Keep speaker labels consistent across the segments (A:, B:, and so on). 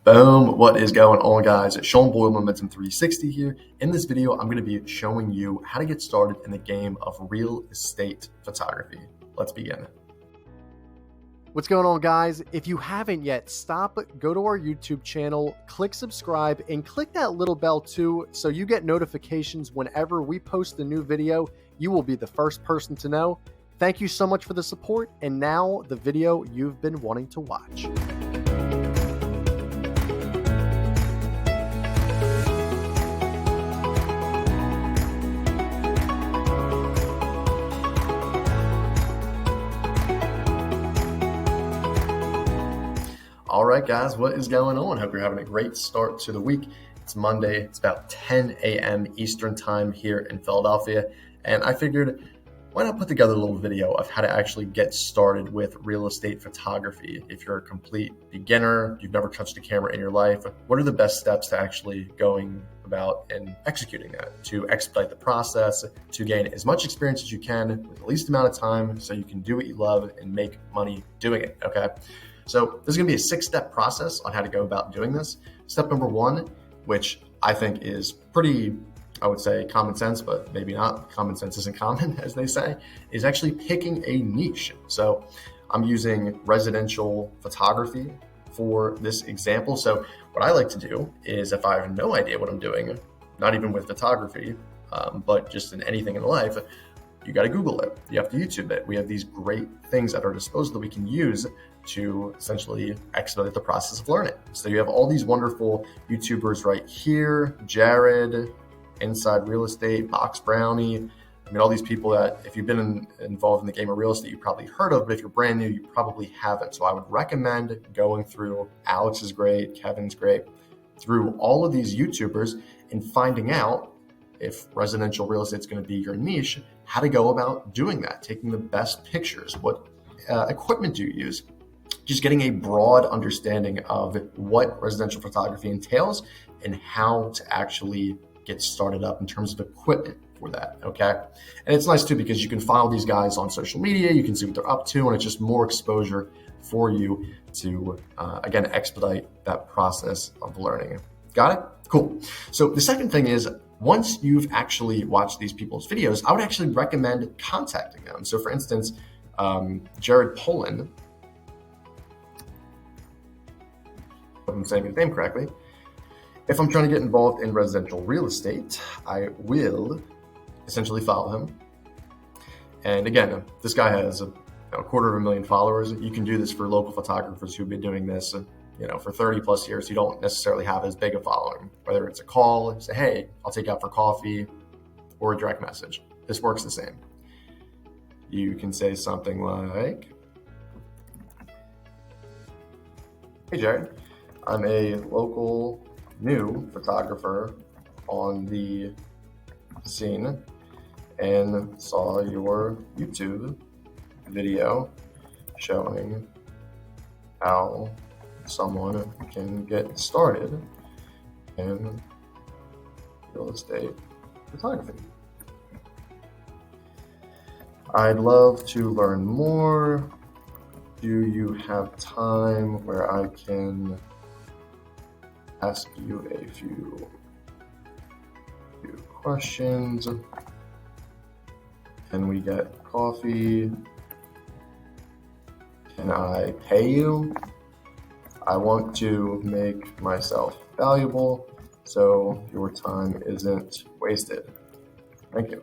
A: Boom, what is going on, guys? Sean Boyle, Momentum 360 here. In this video, I'm going to be showing you how to get started in the game of real estate photography. Let's begin.
B: What's going on, guys? If you haven't yet, stop, go to our YouTube channel, click subscribe, and click that little bell too, so you get notifications whenever we post a new video. You will be the first person to know. Thank you so much for the support, and now the video you've been wanting to watch.
A: All right, guys, what is going on? Hope you're having a great start to the week. It's Monday. It's about 10 a.m. Eastern time here in Philadelphia. And I figured, why not put together a little video of how to actually get started with real estate photography? If you're a complete beginner, you've never touched a camera in your life, what are the best steps to actually going about and executing that, to expedite the process, to gain as much experience as you can with the least amount of time so you can do what you love and make money doing it, okay? So this is going to be a 6-step process on how to go about doing this. Step number 1, which I think is pretty, I would say, common sense, but maybe not. Common sense isn't common, as they say, is actually picking a niche. So I'm using residential photography for this example. So what I like to do is, if I have no idea what I'm doing, not even with photography, but just in anything in life, you got to Google it. You have to YouTube it. We have these great things at our disposal that we can use to essentially expedite the process of learning. So you have all these wonderful YouTubers right here, Jared, Inside Real Estate, Box Brownie. I mean, all these people that if you've been involved in the game of real estate, you probably heard of, but if you're brand new, you probably haven't. So I would recommend going through, Alex is great, Kevin's great, through all of these YouTubers and finding out if residential real estate is going to be your niche, how to go about doing that, taking the best pictures, what equipment do you use, just getting a broad understanding of what residential photography entails and how to actually get started up in terms of equipment for that, okay? And it's nice too because you can follow these guys on social media, you can see what they're up to, and it's just more exposure for you to, again, expedite that process of learning. Got it? Cool. So the second thing is, once you've actually watched these people's videos, I would actually recommend contacting them. So for instance, Jared Poland, if I'm saying his name correctly, if I'm trying to get involved in residential real estate, I will essentially follow him. And again, this guy has a 250,000 followers. You can do this for local photographers who've been doing this for 30 plus years. You don't necessarily have as big a following, whether it's a call, say, hey, I'll take you out for coffee, or a direct message. This works the same. You can say something like, hey, Jared, I'm a local new photographer on the scene and saw your YouTube video showing how someone can get started in real estate photography. I'd love to learn more. Do you have time where I can ask you a few questions? Can we get coffee? Can I pay you? I want to make myself valuable so your time isn't wasted. Thank you.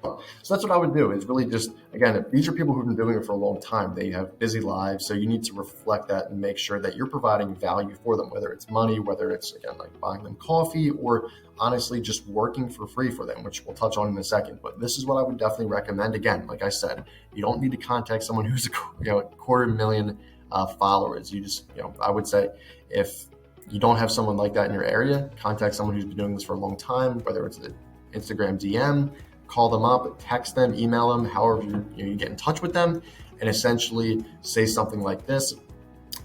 A: So that's what I would do, is really just, again, these are people who've been doing it for a long time. They have busy lives, so you need to reflect that and make sure that you're providing value for them, whether it's money, whether it's, again, like buying them coffee, or honestly just working for free for them, which we'll touch on in a second. But this is what I would definitely recommend. Again, like I said, you don't need to contact someone who's a 250,000 followers. You just, I would say, if you don't have someone like that in your area, contact someone who's been doing this for a long time, whether it's an Instagram DM, call them up, text them, email them, however you get in touch with them, and essentially say something like this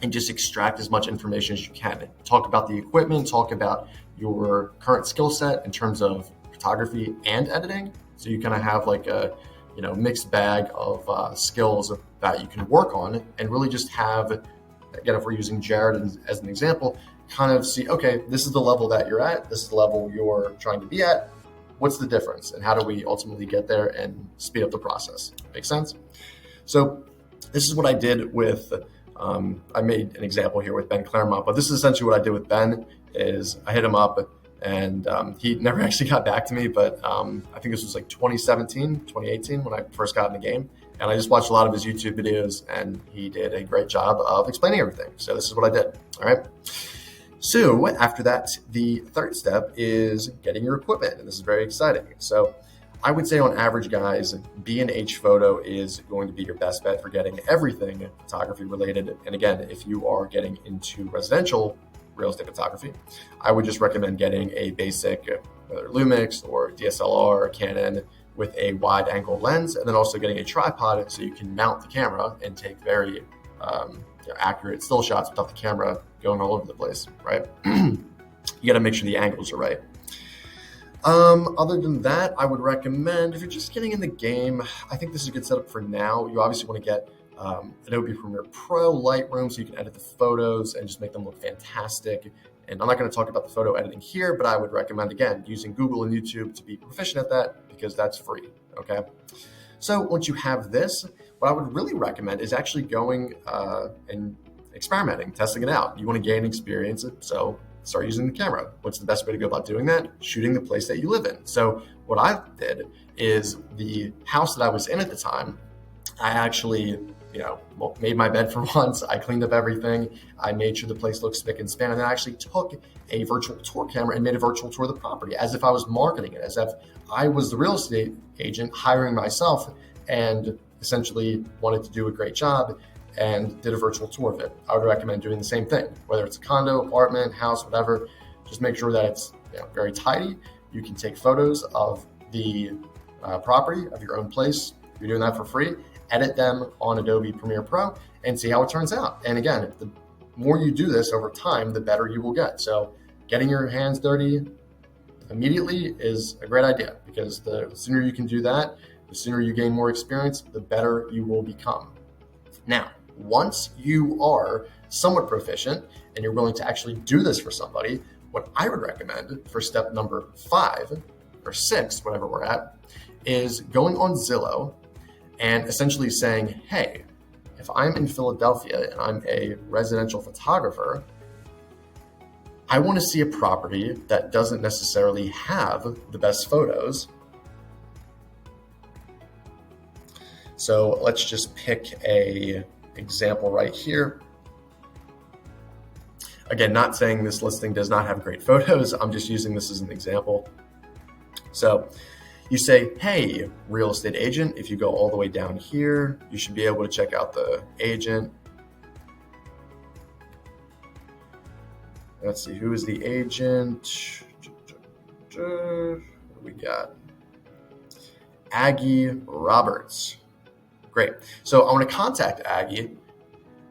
A: and just extract as much information as you can. Talk about the equipment, talk about your current skill set in terms of photography and editing. So you kind of have like a mixed bag of skills that you can work on, and really just have again, if we're using Jared as an example, kind of see, okay, this is the level that you're at, this is the level you're trying to be at. What's the difference, and how do we ultimately get there and speed up the process? Make sense? So this is what I did with, I made an example here with Ben Claremont, but this is essentially what I did with Ben. Is I hit him up, and he never actually got back to me, but I think this was like 2017, 2018 when I first got in the game. And I just watched a lot of his YouTube videos, and he did a great job of explaining everything. So this is what I did. All right. So after that, the third step is getting your equipment, and this is very exciting. So I would say on average, guys, B&H Photo is going to be your best bet for getting everything photography related. And again, if you are getting into residential real estate photography, I would just recommend getting a basic, whether Lumix or DSLR or Canon, with a wide angle lens, and then also getting a tripod so you can mount the camera and take very accurate still shots without the camera going all over the place, right? You got to make sure the angles are right. Other than that, I would recommend, if you're just getting in the game, I think this is a good setup for now. You obviously want to get Adobe Premiere Pro, Lightroom, so you can edit the photos and just make them look fantastic. And I'm not going to talk about the photo editing here, but I would recommend, again, using Google and YouTube to be proficient at that, because that's free, okay? So once you have this, what I would really recommend is actually going and experimenting, testing it out. You want to gain experience, so start using the camera. What's the best way to go about doing that? Shooting the place that you live in. So what I did is, the house that I was in at the time, I actually made my bed for once. I cleaned up everything. I made sure the place looked spick and span, and I actually took a virtual tour camera and made a virtual tour of the property as if I was marketing it, as if I was the real estate agent hiring myself and essentially wanted to do a great job, and did a virtual tour of it. I would recommend doing the same thing, whether it's a condo, apartment, house, whatever. Just make sure that it's very tidy. You can take photos of the property, of your own place. You're doing that for free. Edit them on Adobe Premiere Pro and see how it turns out. And again, the more you do this over time, the better you will get. So getting your hands dirty immediately is a great idea, because the sooner you can do that, the sooner you gain more experience, the better you will become. Now, once you are somewhat proficient and you're willing to actually do this for somebody, what I would recommend for step number 5 or 6, whatever we're at, is going on Zillow and essentially saying, hey, if I'm in Philadelphia and I'm a residential photographer, I want to see a property that doesn't necessarily have the best photos. So let's just pick a example right here. Again, not saying this listing does not have great photos. I'm just using this as an example. So you say, hey, real estate agent, if you go all the way down here, you should be able to check out the agent. Let's see, who is the agent? What do we got? Aggie Roberts. Great. So I want to contact Aggie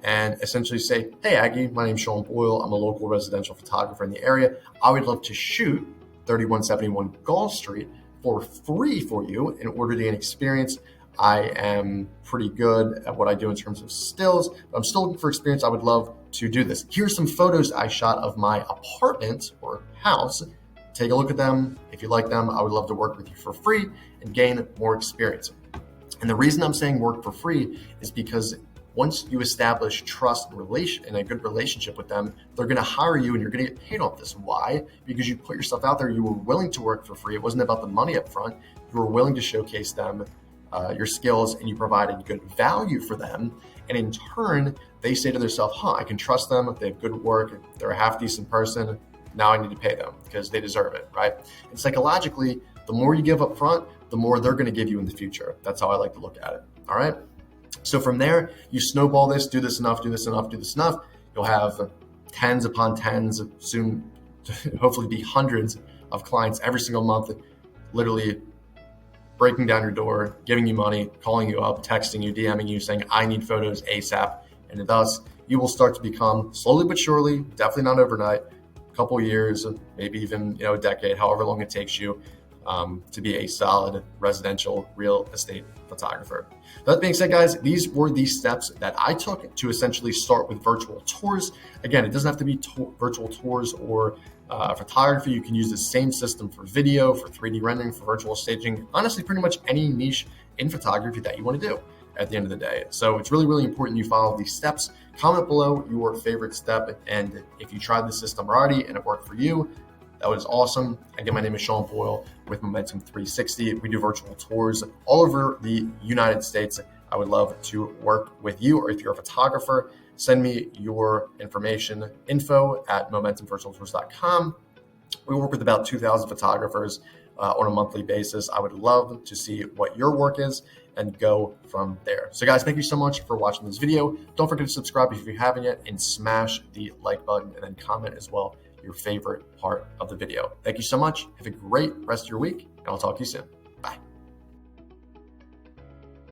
A: and essentially say, hey, Aggie, my name's Sean Boyle. I'm a local residential photographer in the area. I would love to shoot 3171 Gall Street for free for you in order to gain experience. I am pretty good at what I do in terms of stills, but I'm still looking for experience. I would love to do this. Here's some photos I shot of my apartment or house. Take a look at them. If you like them, I would love to work with you for free and gain more experience. And the reason I'm saying work for free is because once you establish trust and a good relationship with them, they're going to hire you and you're going to get paid off this. Why? Because you put yourself out there. You were willing to work for free. It wasn't about the money up front. You were willing to showcase them your skills, and you provided good value for them. And in turn, they say to themselves, I can trust them. They have good work. They're a half decent person. Now I need to pay them because they deserve it, right? And psychologically, the more you give up front, the more they're going to give you in the future. That's how I like to look at it. All right. So from there, you snowball this, do this enough. You'll have tens upon tens, soon hopefully be hundreds of clients every single month, literally breaking down your door, giving you money, calling you up, texting you, DMing you, saying, I need photos ASAP. And thus, you will start to become, slowly but surely, definitely not overnight, a couple years, maybe even a decade, however long it takes you, to be a solid residential real estate photographer. That being said, guys, these were the steps that I took to essentially start with virtual tours. Again, it doesn't have to be virtual tours or photography. You can use the same system for video, for 3D rendering, for virtual staging, honestly, pretty much any niche in photography that you want to do at the end of the day. So it's really, really important you follow these steps. Comment below your favorite step, and if you tried the system already and it worked for you, that was awesome. Again, my name is Sean Boyle with Momentum 360. We do virtual tours all over the United States. I would love to work with you, or if you're a photographer, send me your information, info@momentumvirtualtours.com. We work with about 2,000 photographers on a monthly basis. I would love to see what your work is and go from there. So guys, thank you so much for watching this video. Don't forget to subscribe if you haven't yet, and smash the like button, and then comment as well your favorite part of the video. Thank you so much. Have a great rest of your week, and I'll talk to you soon.